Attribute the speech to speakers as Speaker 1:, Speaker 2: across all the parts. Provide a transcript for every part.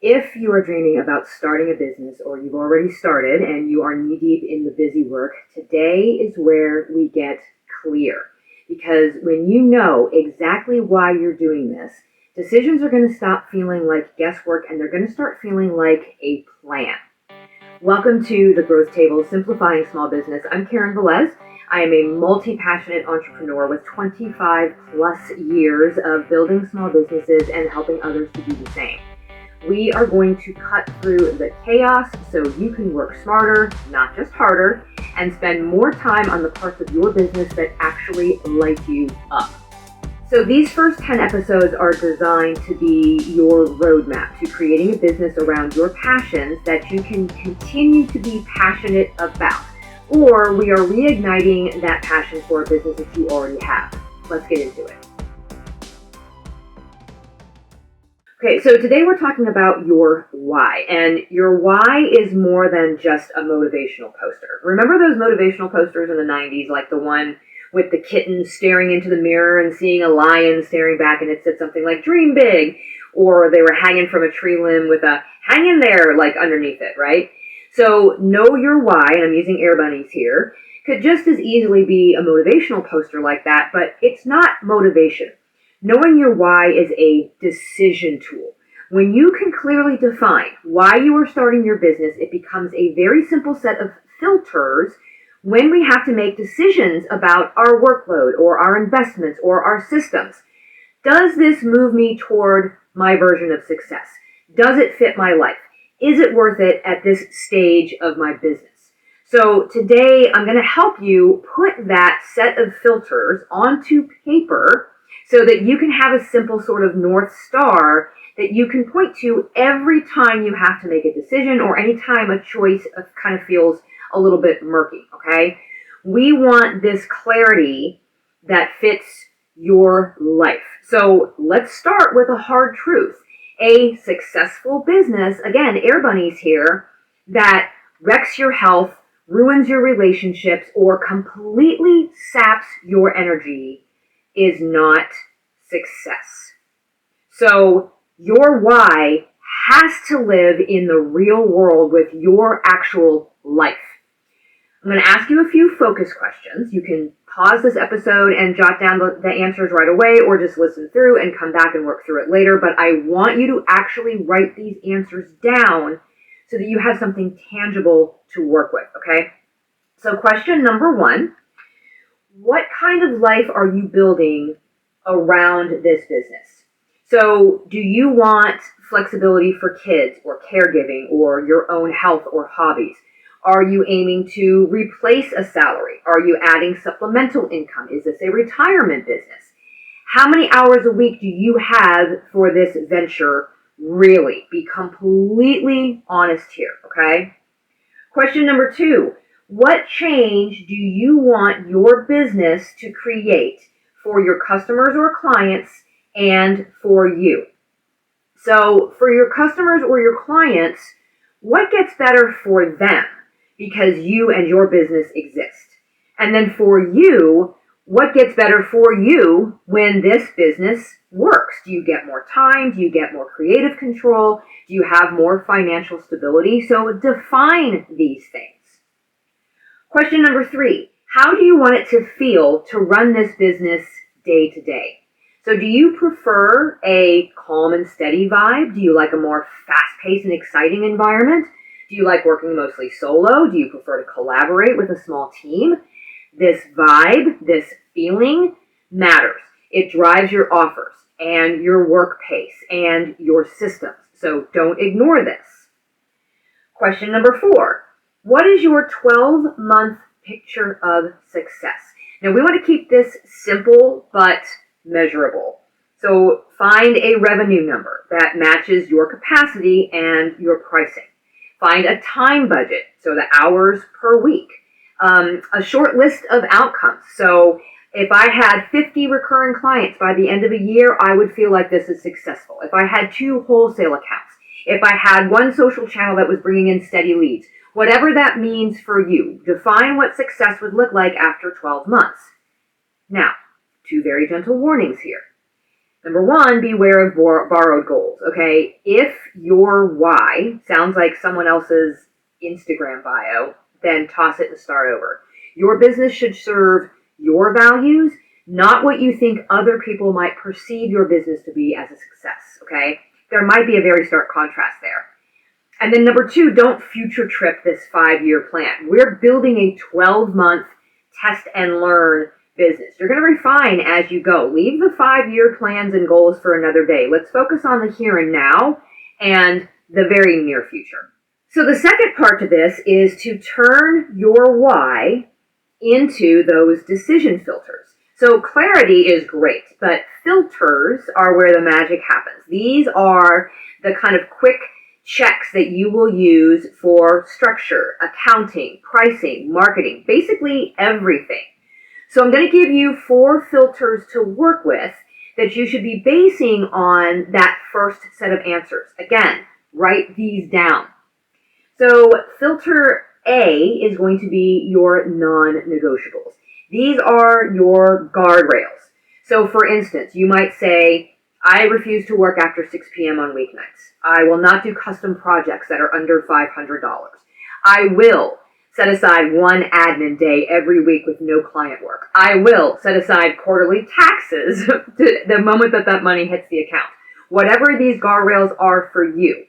Speaker 1: If you are dreaming about starting a business or you've already started and you are knee-deep in the busy work, today is where we get clear. Because when you know exactly why you're doing this, decisions are going to stop feeling like guesswork and they're going to start feeling like a plan. Welcome to the Growth Table, Simplifying Small Business. I'm Karen Velez. I am a multi-passionate entrepreneur with 25 plus years of building small businesses and helping others to do the same. We are going to cut through the chaos so you can work smarter, not just harder, and spend more time on the parts of your business that actually light you up. So these first 10 episodes are designed to be your roadmap to creating a business around your passions that you can continue to be passionate about. Or we are reigniting that passion for a business that you already have. Let's get into it. Okay, so today we're talking about your why, and your why is more than just a motivational poster. Remember those motivational posters in the 90s, like the one with the kitten staring into the mirror and seeing a lion staring back, and it said something like, dream big, or they were hanging from a tree limb with a hang in there, like underneath it, right? So know your why, and I'm using air bunnies here, could just as easily be a motivational poster like that, but it's not motivation. Knowing your why is a decision tool. When you can clearly define why you are starting your business, it becomes a very simple set of filters when we have to make decisions about our workload or our investments or our systems. Does this move me toward my version of success? Does it fit my life? Is it worth it at this stage of my business? So today I'm going to help you put that set of filters onto paper so that you can have a simple sort of North Star that you can point to every time you have to make a decision or any time a choice kind of feels a little bit murky, okay? We want this clarity that fits your life. So let's start with a hard truth. A successful business, again, air bunnies here, that wrecks your health, ruins your relationships, or completely saps your energy is not success. So your why has to live in the real world with your actual life. I'm going to ask you a few focus questions. You can pause this episode and jot down the answers right away, or just listen through and come back and work through it later. But I want you to actually write these answers down so that you have something tangible to work with, okay? So question number 1, what kind of life are you building around this business? So do you want flexibility for kids or caregiving or your own health or hobbies? Are you aiming to replace a salary? Are you adding supplemental income? Is this a retirement business? How many hours a week do you have for this venture really? Be completely honest here, okay? Question number 2, what change do you want your business to create for your customers or clients and for you? So for your customers or your clients, what gets better for them because you and your business exist? And then for you, what gets better for you when this business works? Do you get more time? Do you get more creative control? Do you have more financial stability? So define these things. Question number 3, how do you want it to feel to run this business day to day? So do you prefer a calm and steady vibe? Do you like a more fast-paced and exciting environment? Do you like working mostly solo? Do you prefer to collaborate with a small team? This vibe, this feeling matters. It drives your offers and your work pace and your systems. So don't ignore this. Question number 4. What is your 12-month picture of success? Now, we want to keep this simple but measurable. So find a revenue number that matches your capacity and your pricing. Find a time budget, so the hours per week. A short list of outcomes. So if I had 50 recurring clients by the end of a year, I would feel like this is successful. If I had 2 wholesale accounts, if I had 1 social channel that was bringing in steady leads, whatever that means for you, define what success would look like after 12 months. Now, 2 very gentle warnings here. Number one, beware of borrowed goals, okay? If your why sounds like someone else's Instagram bio, then toss it and start over. Your business should serve your values, not what you think other people might perceive your business to be as a success, okay? There might be a very stark contrast there. And then number two, don't future trip this 5-year plan. We're building a 12-month test and learn business. You're going to refine as you go. Leave the 5-year plans and goals for another day. Let's focus on the here and now and the very near future. So the second part to this is to turn your why into those decision filters. So clarity is great, but filters are where the magic happens. These are the kind of quick checks that you will use for structure, accounting, pricing, marketing, basically everything. So I'm going to give you 4 filters to work with that you should be basing on that first set of answers. Again, write these down. So filter A is going to be your non-negotiables. These are your guardrails. So for instance, you might say, I refuse to work after 6 p.m. on weeknights. I will not do custom projects that are under $500. I will set aside 1 admin day every week with no client work. I will set aside quarterly taxes to the moment that money hits the account. Whatever these guardrails are for you.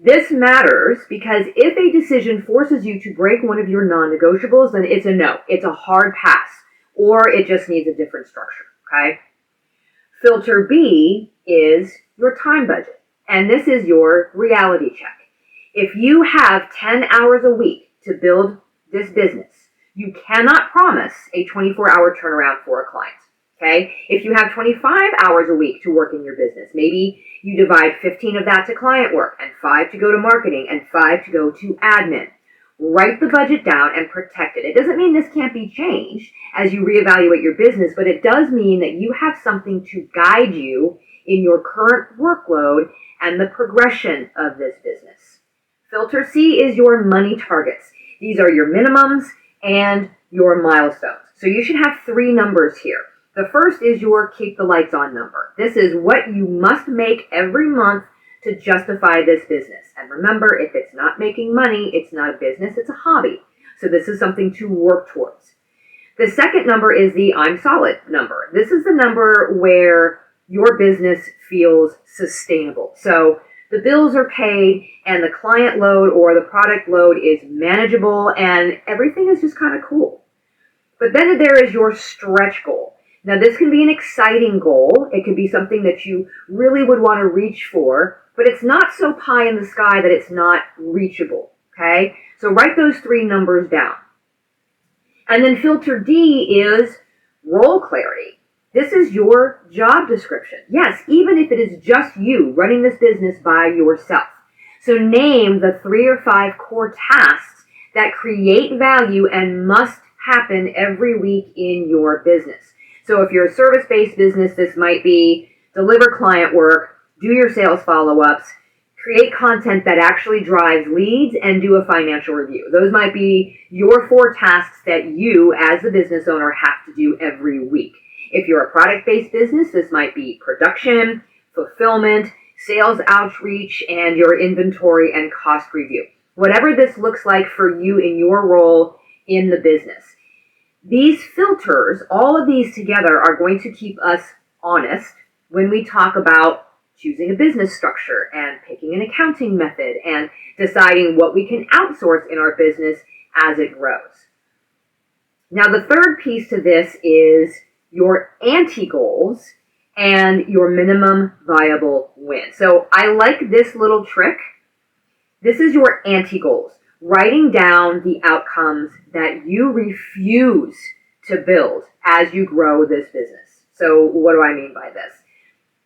Speaker 1: This matters because if a decision forces you to break one of your non-negotiables, then it's a no. It's a hard pass, or it just needs a different structure, okay? Filter B is your time budget, and this is your reality check. If you have 10 hours a week to build this business, you cannot promise a 24-hour turnaround for a client, okay? If you have 25 hours a week to work in your business, maybe you divide 15 of that to client work and 5 to go to marketing and 5 to go to admin. Write the budget down and protect it. It doesn't mean this can't be changed as you reevaluate your business, but it does mean that you have something to guide you in your current workload and the progression of this business. Filter C is your money targets. These are your minimums and your milestones. So you should have 3 numbers here. The first is your keep the lights on number. This is what you must make every month to justify this business. And remember, if it's not making money, it's not a business, it's a hobby. So this is something to work towards. The second number is the I'm solid number. This is the number where your business feels sustainable. So the bills are paid and the client load or the product load is manageable and everything is just kind of cool. But then there is your stretch goal. Now this can be an exciting goal. It could be something that you really would want to reach for, but it's not so pie in the sky that it's not reachable, okay? So write those 3 numbers down. And then filter D is role clarity. This is your job description. Yes, even if it is just you running this business by yourself. So name the 3 or 5 core tasks that create value and must happen every week in your business. So if you're a service-based business, this might be deliver client work, do your sales follow-ups, create content that actually drives leads, and do a financial review. Those might be your 4 tasks that you, as the business owner, have to do every week. If you're a product-based business, this might be production, fulfillment, sales outreach, and your inventory and cost review. Whatever this looks like for you in your role in the business. These filters, all of these together, are going to keep us honest when we talk about choosing a business structure and picking an accounting method and deciding what we can outsource in our business as it grows. Now, the third piece to this is your anti-goals and your minimum viable win. So I like this little trick. This is your anti-goals. Writing down the outcomes that you refuse to build as you grow this business. So what do I mean by this?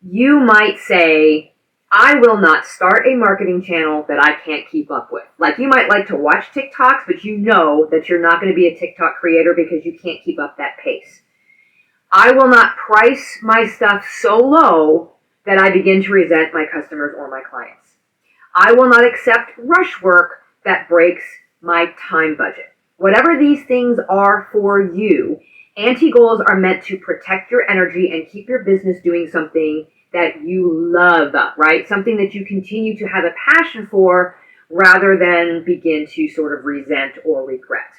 Speaker 1: You might say, I will not start a marketing channel that I can't keep up with. Like you might like to watch TikToks, but you know that you're not going to be a TikTok creator because you can't keep up that pace. I will not price my stuff so low that I begin to resent my customers or my clients. I will not accept rush work that breaks my time budget. Whatever these things are for you, anti-goals are meant to protect your energy and keep your business doing something that you love, right? Something that you continue to have a passion for rather than begin to sort of resent or regret.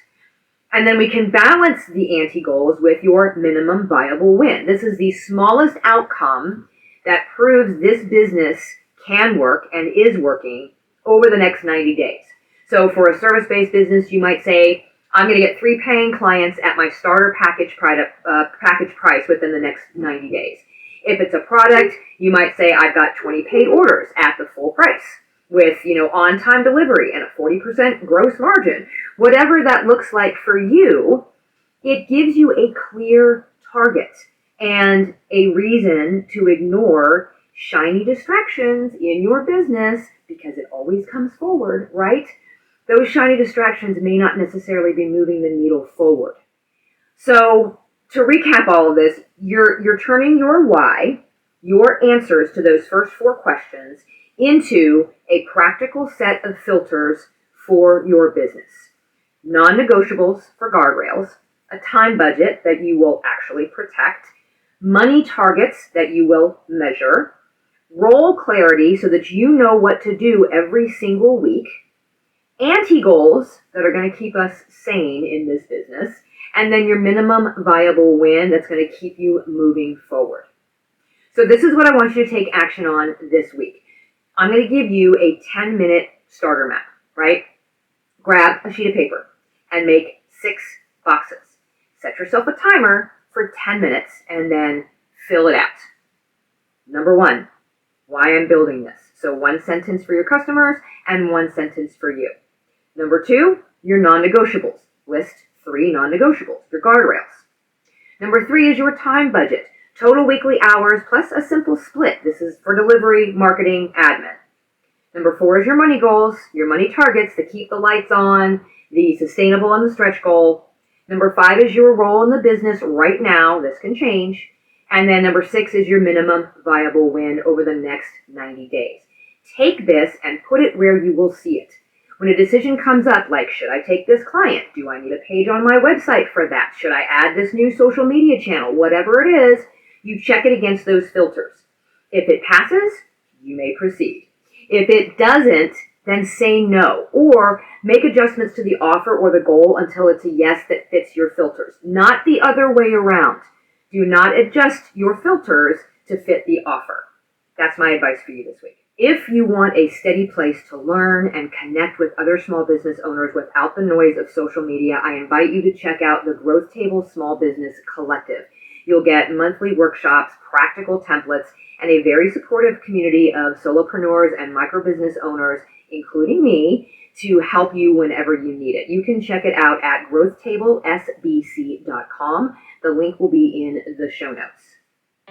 Speaker 1: And then we can balance the anti-goals with your minimum viable win. This is the smallest outcome that proves this business can work and is working over the next 90 days. So for a service-based business, you might say, I'm going to get 3 paying clients at my starter package price within the next 90 days. If it's a product, you might say, I've got 20 paid orders at the full price with, on-time delivery and a 40% gross margin. Whatever that looks like for you, it gives you a clear target and a reason to ignore shiny distractions in your business because it always comes forward, right? Those shiny distractions may not necessarily be moving the needle forward. So to recap all of this, you're turning your why, your answers to those first 4 questions, into a practical set of filters for your business. Non-negotiables for guardrails, a time budget that you will actually protect, money targets that you will measure, role clarity so that you know what to do every single week, anti-goals that are going to keep us sane in this business, and then your minimum viable win that's going to keep you moving forward. So this is what I want you to take action on this week. I'm going to give you a 10-minute starter map, right? Grab a sheet of paper and make 6 boxes. Set yourself a timer for 10 minutes and then fill it out. Number 1, why I'm building this. So 1 sentence for your customers and 1 sentence for you. Number 2, your non-negotiables. List 3 non-negotiables, your guardrails. Number 3 is your time budget. Total weekly hours plus a simple split. This is for delivery, marketing, admin. Number 4 is your money goals, your money targets, the keep the lights on, the sustainable and the stretch goal. Number 5 is your role in the business right now. This can change. And then number 6 is your minimum viable win over the next 90 days. Take this and put it where you will see it. When a decision comes up, like, should I take this client? Do I need a page on my website for that? Should I add this new social media channel? Whatever it is, you check it against those filters. If it passes, you may proceed. If it doesn't, then say no, or make adjustments to the offer or the goal until it's a yes that fits your filters, not the other way around. Do not adjust your filters to fit the offer. That's my advice for you this week. If you want a steady place to learn and connect with other small business owners without the noise of social media, I invite you to check out the Growth Table Small Business Collective. You'll get monthly workshops, practical templates, and a very supportive community of solopreneurs and micro-business owners, including me, to help you whenever you need it. You can check it out at growthtablesbc.com. The link will be in the show notes.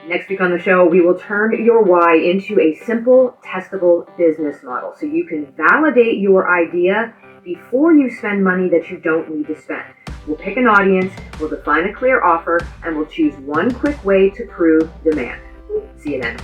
Speaker 1: Next week on the show, we will turn your why into a simple, testable business model so you can validate your idea before you spend money that you don't need to spend. We'll pick an audience, we'll define a clear offer, and we'll choose one quick way to prove demand. See you then.